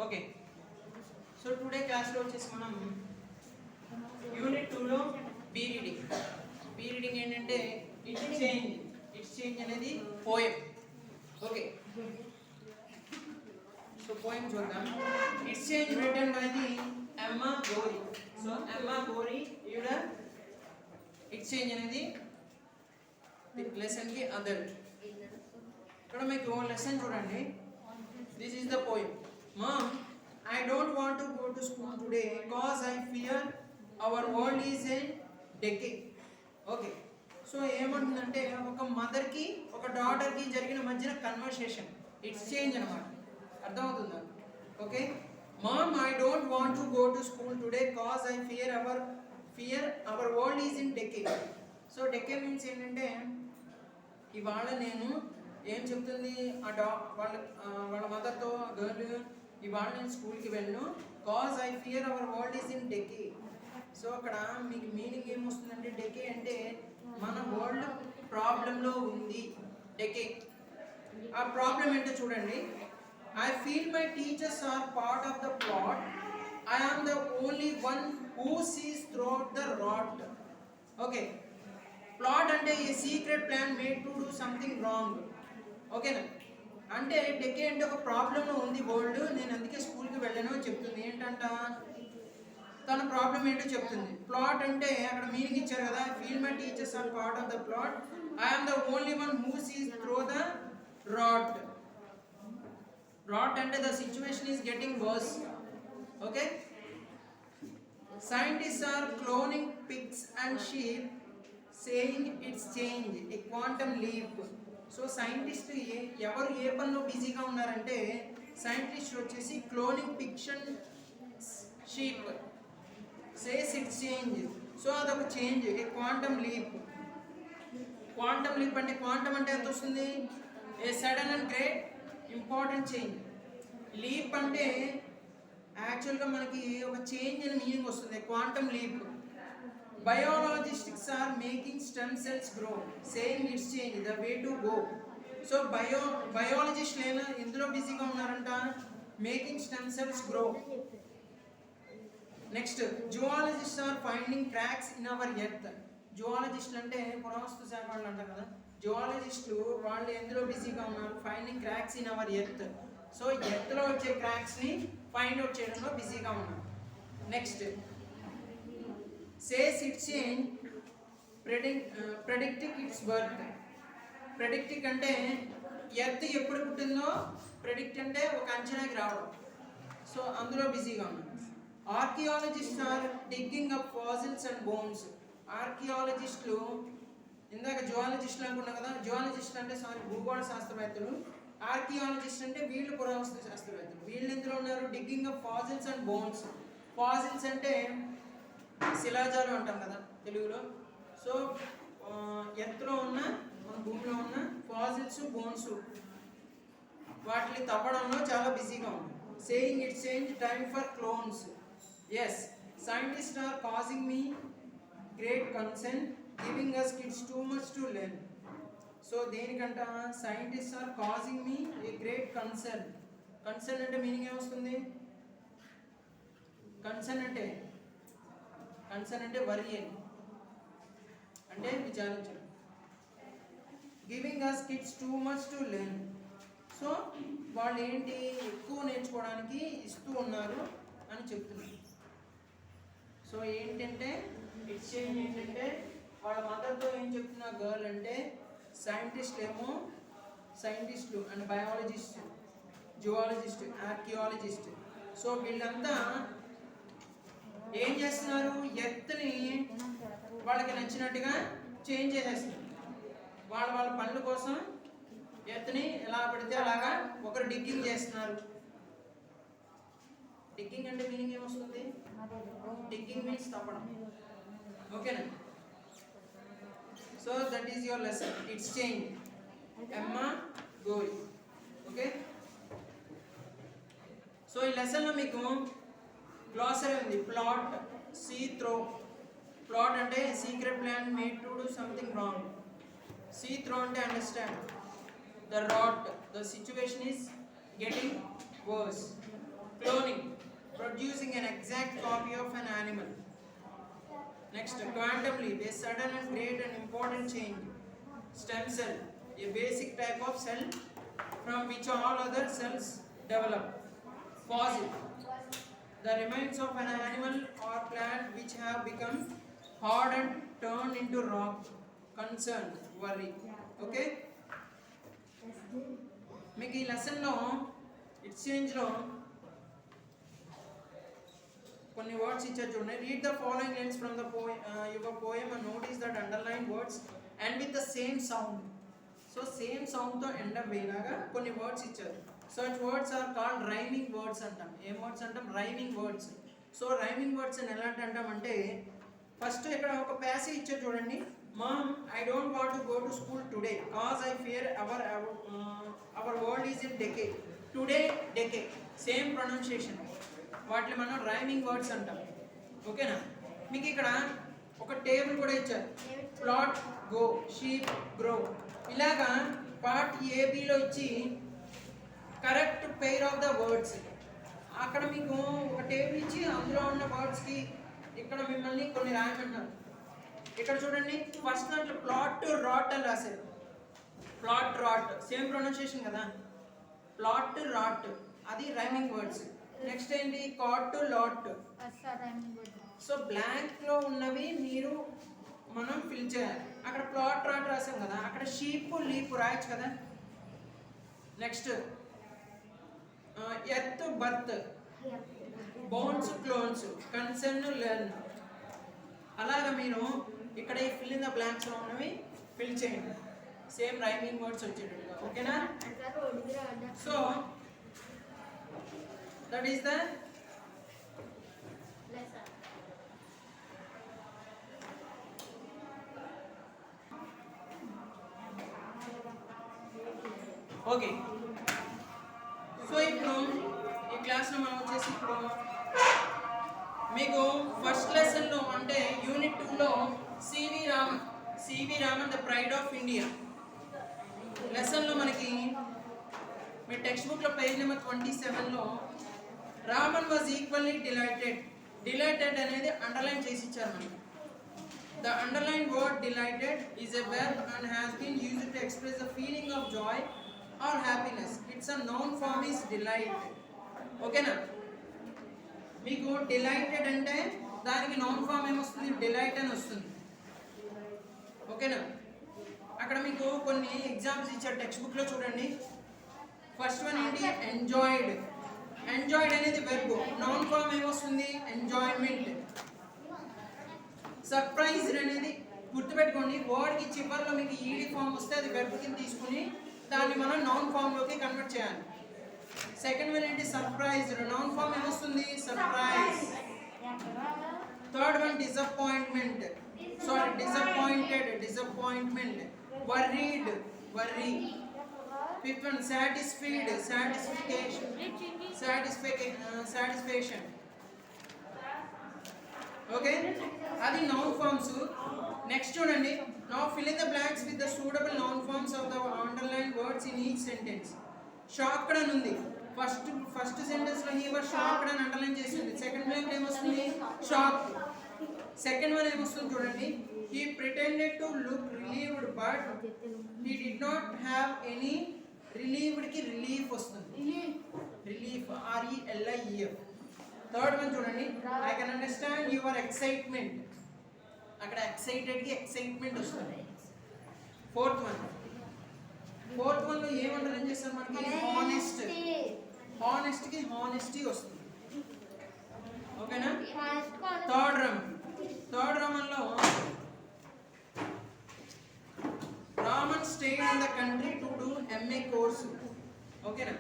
Okay. So today క్లాస్లో వచ్చేసి మనం యూనిట్ 2లో బీ రీడింగ్ ఏంటంటే ఇట్స్ చేంజ్ అనేది పోయం. ఓకే, సో పోయం చూద్దాం. It's change written by the Emma Gorey. So Emma Gorey ఈవిడ ఇట్స్ చేంజ్ అనేది లెసన్ కి అదర్. ఇక్కడ మీకు లెసన్ చూడండి. This is the poem. Mom, I don't want to go to school today because I fear our world is in decay. Okay, so ఏమంటుందంటే ఒక మదర్కి ఒక డాటర్కి జరిగిన మధ్యన కన్వర్సేషన్, ఇట్స్ చేంజ్ అనమాట. అర్థమవుతుందా? Okay, mom, I don't want to go to school today cause I fear our world is in decay. So decay means ఏంటంటే ఇవాళ నేను ఏం చెప్తుంది వాళ్ళ మదర్తో గర్ల్, ఇవాళ నేను స్కూల్కి వెళ్ళను cause I fear our world is in decay. So అక్కడ మీకు మీనింగ్ ఏమొస్తుందంటే డెకే అంటే మన వరల్డ్ ప్రాబ్లంలో ఉంది. డెకే ఆ ప్రాబ్లం ఏంటో చూడండి. I feel my teachers are part of the plot. I am the only one who sees throughout the rot. Okay, plot అంటే a secret plan made to do something wrong. ఓకేనా? అంటే decay అంటే ఒక ప్రాబ్లంలో ఉంది world, నేను అందుకే స్కూల్కి వెళ్ళను అని చెప్తుంది. ఏంటంట, తన ప్రాబ్లం ఏంటో చెప్తుంది. ప్లాట్ అంటే అక్కడ మీనింగ్ ఇచ్చారు కదా, feel my teachers are part of the plot. I am the only one who sees through the rot. Rot అంటే the situation is getting worse. Okay, scientists are cloning pigs and sheep saying it's change a quantum leap. So scientist ఎవరు ఏ పనిలో బిజీగా ఉన్నారంటే scientist వచ్చేసి cloning pigs and sheep says it's change. So అదొక change, ఏ quantum leap. Quantum leap అంటే quantum అంటే ఎంత వస్తుంది? ఏ sudden and great important change. Leap అంటే యాక్చువల్గా మనకి ఒక చేంజ్ అని మీనింగ్ వస్తుంది, quantum leap. Biologists are making stem cells grow, saying it's change the way to go. So biologists లేనా ఇందులో బిజీగా ఉన్నారంట, making stem cells grow. Next, zoologists are finding cracks in our earth. జువాలజిస్టులు అంటే పురావస్తు శాఖ వాళ్ళు అంటారు కదా, జువాలజిస్టులు వాళ్ళు ఎందులో బిజీగా ఉన్నారు? Finding cracks in our earth. So ఎర్త్లో వచ్చే క్రాక్స్ని ఫైండ్ అవుట్ చేయడంలో బిజీగా ఉన్నారు. Next, says it's change predicting its birth. Predicting అంటే ఎర్త్ ఎప్పుడు పుట్టిందో, ప్రెడిక్ట్ అంటే ఒక అంచనాకి రావడం. సో అందులో బిజీగా ఉన్నాం. Archaeologist are digging up fossils and bones. ఆర్కియాలజిస్టులు, ఇందాక జువాలజిస్టులు అనుకున్నాం కదా, జువాలజిస్ట్ అంటే భూగోళ శాస్త్రవేత్తలు, ఆర్కియాలజిస్ట్ అంటే వీళ్ళు పురావస్తు శాస్త్రవేత్తలు. వీళ్ళు ఎందులో ఉన్నారు? Digging up fossils and bones. Fossils అంటే శిలాజాలు అంటాం కదా తెలుగులో. సో ఎర్త్లో ఉన్న, మన భూమిలో ఉన్న ఫాసిల్స్, బోన్స్, వాటిని తవ్వడంలో చాలా బిజీగా ఉంది. Saying it's change time for clones. Yes, scientist are causing me great concern, giving us kids too much to learn. So దేనికంట, scientist are causing me a great concern. Concern అంటే meaning ఏమొస్తుంది? Concern అంటే worry అని, అంటే విచారించడం. Giving us kids too much to learn. So వాళ్ళు ఏంటి, ఎక్కువ నేర్చుకోవడానికి ఇస్తూ ఉన్నారు అని చెప్తున్నారు. సో ఏంటంటే ఇట్స్ చేంజ్ ఏంటంటే వాళ్ళ మదర్తో ఏం చెప్తున్నా గర్ల్ అంటే, సైంటిస్టులు and biologist, zoologist, archaeologist. So వీళ్ళంతా ఏం చేస్తున్నారు? ఎర్త్ని వాళ్ళకి నచ్చినట్టుగా చేంజ్ చేసేస్తున్నారు. వాళ్ళ పనుల కోసం ఎర్త్ని ఎలా పడితే అలాగా ఒకరు డిగ్గింగ్ చేస్తున్నారు. డిగ్గింగ్ అంటే మీనింగ్ ఏమొస్తుంది? డిగ్గింగ్ మీన్స్ తప్పడం. ఓకేనా? So that is your lesson, it's change, Emma Gorey. Okay, so ఈ లెసన్లో మీకు గ్లాసరీ ఉంది. Plot, see through. ప్లాట్ అంటే secret plan made to do something wrong. See through అంటే understand the rot, the situation is getting worse. cloning, producing an exact copy of an animal. Next, quantum leap, a sudden and great and important change. Stem cell, a basic type of cell from which all other cells develop. Fossil, the remains of an animal or plant which have become hard and turned into rock. Concern, worry. Okay? మీకు ఈ లెసన్లో ఎక్స్చేంజ్లో కొన్ని words ఇచ్చారు చూడండి. Read the following lines from the your poem and notice that underline words and with the same sound. So same సౌండ్తో end up అయ్యేలాగా కొన్ని words ఇచ్చారు. Such words are called rhyming words అంటాం. ఏం వర్డ్స్ అంటాం? Rhyming words. So rhyming words అని ఎలాంటి అంటామంటే, ఫస్ట్ ఇక్కడ ఒక ప్యాసేజ్ ఇచ్చారు చూడండి. Mom, I don't want to go to school today cause I fear our world is in decay. Today, decay, same pronunciation. వాటిని మనం రైమింగ్ వర్డ్స్ అంటాం. ఓకేనా? మీకు ఇక్కడ ఒక టేబుల్ కూడా ఇచ్చారు. Plot, go, sheep, grow. ఇలాగా పార్ట్ ఏబిలో ఇచ్చి correct pair of the words. అక్కడ మీకు ఒక టేబుల్ ఇచ్చి అందులో ఉన్న వర్డ్స్కి ఇక్కడ మిమ్మల్ని కొన్ని రాయమంటున్నారు. ఇక్కడ చూడండి, ఫస్ట్ దాంట్లో ప్లాట్ రాట్ అని రాశారు. ప్లాట్ రాట్ సేమ్ ప్రొనౌన్సియేషన్ కదా. ప్లాట్ రాట్ అది రైమింగ్ వర్డ్స్. నెక్స్ట్ ఏంటి? Cot lot. సో బ్లాంక్లో ఉన్నవి మీరు మనం ఫిల్ చేయాలి. అక్కడ ప్లాట్ రాట్ రాసాం కదా, అక్కడ షీప్ లీప్ రాయొచ్చు కదా. Next earth birth, bones clones, concern learn. అలాగా మీరు ఇక్కడ ఈ ఫిల్ ఇన్ ద బ్లాంక్స్లో ఉన్నవి ఫిల్ చేయండి. సేమ్ రైమింగ్ వర్డ్స్ వచ్చేటట్టుగా. ఓకేనా? So that is the okay. So ఇప్పుడు ఈ క్లాస్లో మనం వచ్చేసి ఇప్పుడు మీకు ఫస్ట్ లెసన్లో అంటే యూనిట్ 2లో CV Raman the pride of India లెసన్లో మనకి మీ టెక్స్ట్ బుక్లో పేజ్ నెంబర్ 27లో Raman was equally delighted. Delighted అనేది అండర్లైన్ చేసి ఇచ్చారు మనకి. The underline word delighted is a verb and has been used to express the feeling of joy or happiness. Its a noun form is delight. ఓకేనా? మీకు delighted అంటే దానికి noun form ఏమొస్తుంది? Delight అని వస్తుంది. ఓకేనా? అక్కడ మీకు కొన్ని ఎగ్జాంపుల్స్ ఇచ్చారు టెక్స్ట్ బుక్లో చూడండి. ఫస్ట్ వన్ ఏంటి? ఎంజాయిడ్. ఎంజాయిడ్ అనేది వెర్బ్. నౌన్ ఫార్మ్ ఏమొస్తుంది? ఎంజాయ్మెంట్. సర్ప్రైజ్డ్ అనేది గుర్తుపెట్టుకోండి, వర్డ్కి చివరిలో మీకు ఈడి ఫామ్ వస్తే అది వెర్బ్ కింద తీసుకుని దాన్ని మనం నౌన్ ఫామ్లోకి కన్వర్ట్ చేయాలి. సెకండ్ వన్ ఏంటి? సర్ప్రైజ్డ్. నౌన్ ఫామ్ ఏమొస్తుంది? Surprise. Third one disappointment. Sorry, disappointed, disappointment. Worried, worry. Fifth one, satisfied, satisfaction, satisfaction. Okay, adi noun forms. Next చూడండి. Now fill in the blanks with the suitable noun forms of the underlined words in each sentence. Shocked అని ఉంది. First sentence లో he was shocked అని underline చేసింది. Second blank ఏమొస్తుంది? Shock. Second one ఏమొస్తుంది చూడండి. He pretended to look relieved but he did not have any. Relieved కి relief వస్తుంది. Relief, RELIEF. థర్డ్ వన్ చూడండి. I can understand your excitement. అక్కడ excited కి ఎక్సైట్మెంట్ వస్తుంది. ఫోర్త్ వన్ లో ఏమంటారు చేస్తారు మనకి? హానెస్ట్. హానెస్ట్ కి హానెస్టీ వస్తుంది. ఓకేనా? థర్డ్ రమన్ లో Raman stayed in the country to do MA course. ఓకేనా?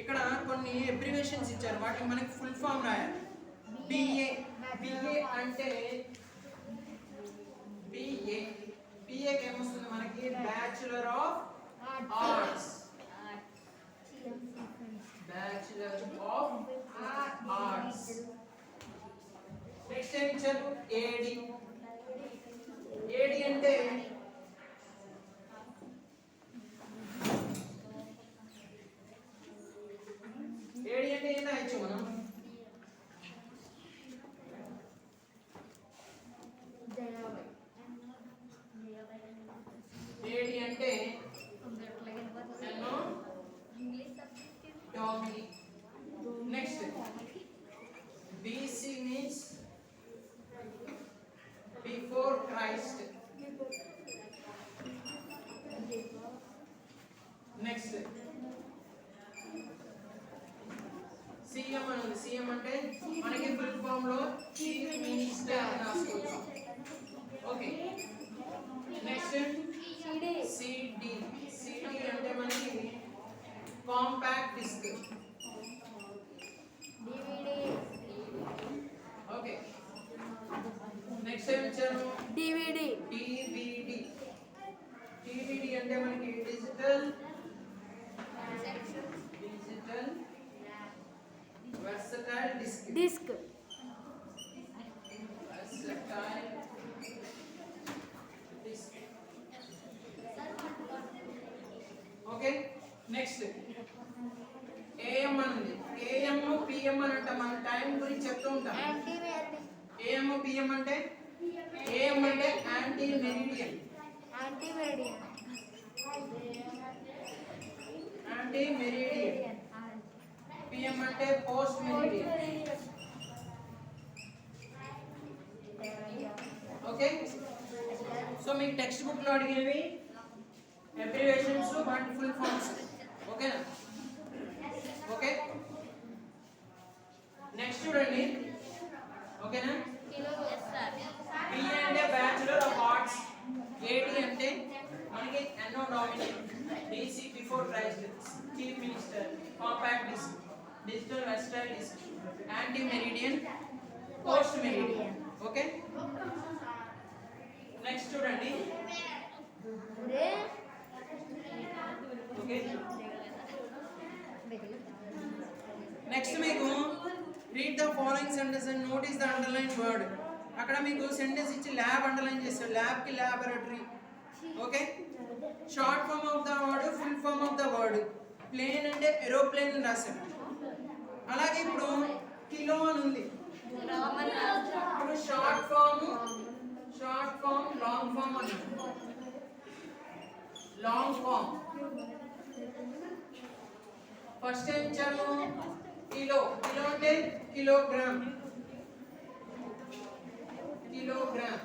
ఇక్కడ కొన్ని అబ్రివేషన్స్ ఇచ్చారు, వాటికి మనకి ఫుల్ ఫామ్ రాయాలి. BA అంటే BAకి ఏమొస్తుంది మనకి? Bachelor of arts. Bachelor of arts. Next ఏం ఇచ్చారు? AD అంటే ఏం రాయొచ్చు మనం? సీఎం అంటే మనకి ఫుల్ ఫామ్ లో చీఫ్ మినిస్టర్ అని రాసుకోవచ్చు. Okay next CD. సిడి అంటే మనకి కాంపాక్ట్ డిస్క్. ఓకే నెక్స్ట్ ఏం ఇచ్చారు? డివిడి. డివిడి. డివిడి అంటే మనకి digital versatile disk. Disk. Versatile disk. Okay next AM ఉంది. ఏఎం పిఎం అని అంటే మన టైం గురించి చెప్తూ ఉంటాం. ఏఎం పిఎం అంటే ఏఎం అంటే ante meridiem. Ante meridiem. PM అంటే పోస్ట్ మెరిడియన్. ఓకే సో మీకు టెక్స్ట్ బుక్ లో అడిగినవి అబ్రివియేషన్స్ వాటి ఫుల్ ఫామ్స్. ఓకేనా? ఓకే నెక్స్ట్ చూడండి. ఓకేనా? పి అంటే బ్యాచులర్ ఆఫ్ ఆర్ట్స్. ఏడి అంటే మనకి ఎన్నో నామినేట్. BC before Christ, chief minister, compact disk, digital versatile disk, ante meridiem, post meridiem. Okay next చూడండి. ఓకే నెక్స్ట్ మీకు read the following sentence and notice the underline word. అక్కడ మీకు sentence ఇచ్చి lab underline చేస్తారు. Lab కి laboratory. Okay short form of the word, full form of the word. Plane అంటే aeroplane అని రాశారు. అలాగే ఇప్పుడు కిలో అని ఉంది. ఇప్పుడు షార్ట్ ఫామ్, లాంగ్ ఫామ్ అని. లాంగ్ ఫామ్ ఫస్ట్ ఏం ఇచ్చాము? కిలో. కిలో అంటే కిలోగ్రామ్. కిలోగ్రామ్.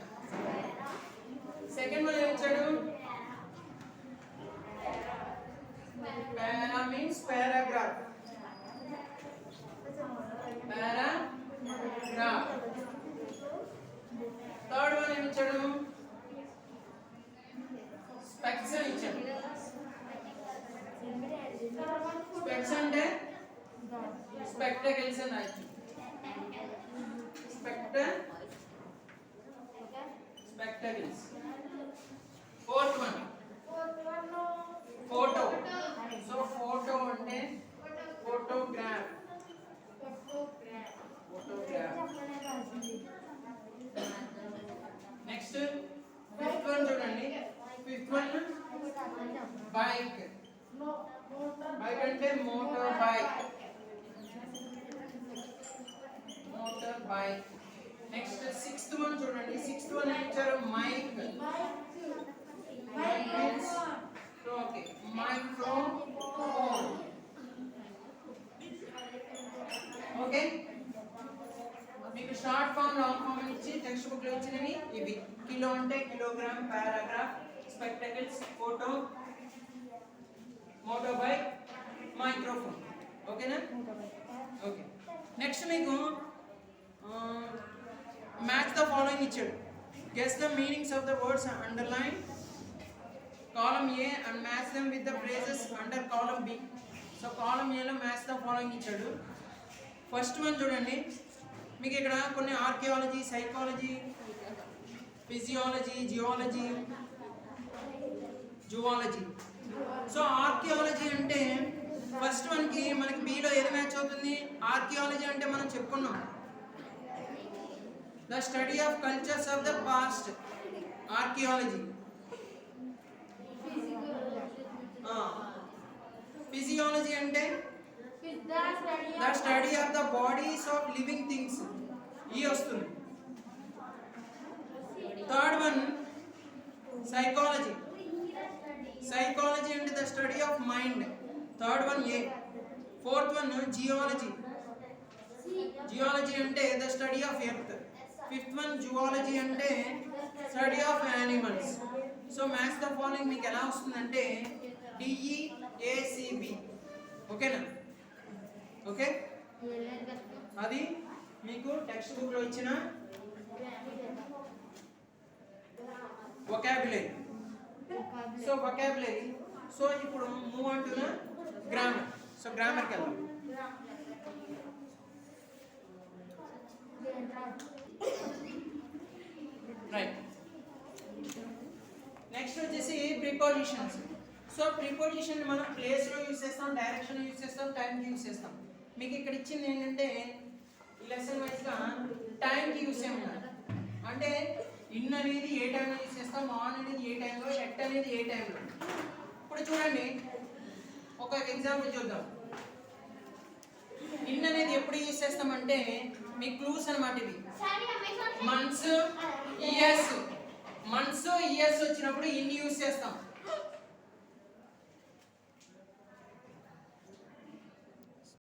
సెకండ్ వన్ ఏం ఇచ్చాడు? Para means paragraph. Paragraph. Third one ఏం ఇచ్చాడు? స్పెక్స్ అని ఇచ్చాడు. స్పెక్స్ అంటే స్పెక్టకల్స్ అని రాయొచ్చు. Spectacles. Fourth one photo. So photo అంటే ఫోటోగ్రాఫ్. నెక్స్ట్ ఫిఫ్త్ వన్ చూడండి. Fifth one bike. బైక్ అంటే motor bike. Motor bike. Next sixth one చూడండి. సిక్స్త్ వన్ ఏం ఇచ్చారు? Mike. Mike means okay microphone. Okay మీకు షార్ట్ ఫామ్, లాంగ్ ఫామ్ ఇచ్చి text book లో ఇచ్చినవి ఇవి. కిలో అంటే kilogram, paragraph, spectacles, photo, motor bike, microphone. ఓకేనా? ఓకే నెక్స్ట్ మీకు మ్యాచ్ ద ఫాలోయింగ్ ఇచ్చాడు. Guess the meanings of the words underline column A and match them with the phrases under column B. So column ఏలో match the following ఇచ్చాడు. First one చూడండి. మీకు ఇక్కడ కొన్ని archaeology, psychology, physiology, geology, zoology. So archaeology అంటే first వన్కి మనకి below ఏది మ్యాచ్ అవుతుంది? ఆర్కియాలజీ అంటే మనం చెప్పుకున్నాం the study of cultures of the past. Archaeology. Physiology అంటే the study of the bodies of living things. ఈ వస్తుంది. Third one psychology. సైకాలజీ అంటే the study of mind. Third one A. Fourth one geology. Geology అంటే the study of earth. Fifth one zoology అంటే study of animals. So maths the following మీకు ఎలా వస్తుందంటే డిఈఏసిబి. ఓకేనా? Okay అది మీకు టెక్స్ట్ బుక్ లో ఇచ్చిన vocabulary. So vocabulary. సో ఇప్పుడు move on to the grammar. So grammar కి వెళ్దాం. రైట్. నెక్స్ట్ వచ్చేసి ప్రిపోజిషన్స్. సో ప్రిపోజిషన్ మనం ప్లేస్ లో యూజ్ చేస్తాం, డైరెక్షన్ యూజ్ చేస్తాం, టైం యూజ్ చేస్తాం. మీకు ఇక్కడ ఇచ్చింది ఏంటంటే లెసన్ వైజ్ గా టైం కి యూజ్ చేయమన్నారు. అంటే ఇన్ అనేది ఏ టైంలో యూజ్ చేస్తాం, ఆన్ అనేది ఏ టైంలో, ఎట్ అనేది ఏ టైంలో. ఇప్పుడు చూడండి ఒక ఎగ్జాంపుల్ చూద్దాం. ఇన్ అనేది ఎప్పుడు యూజ్ చేస్తామంటే మీ క్లూస్ అన్నమాట ఇవి. Months, years. మంత్స్ ఇయర్స్ వచ్చినప్పుడు ఇన్ యూజ్ చేస్తాం.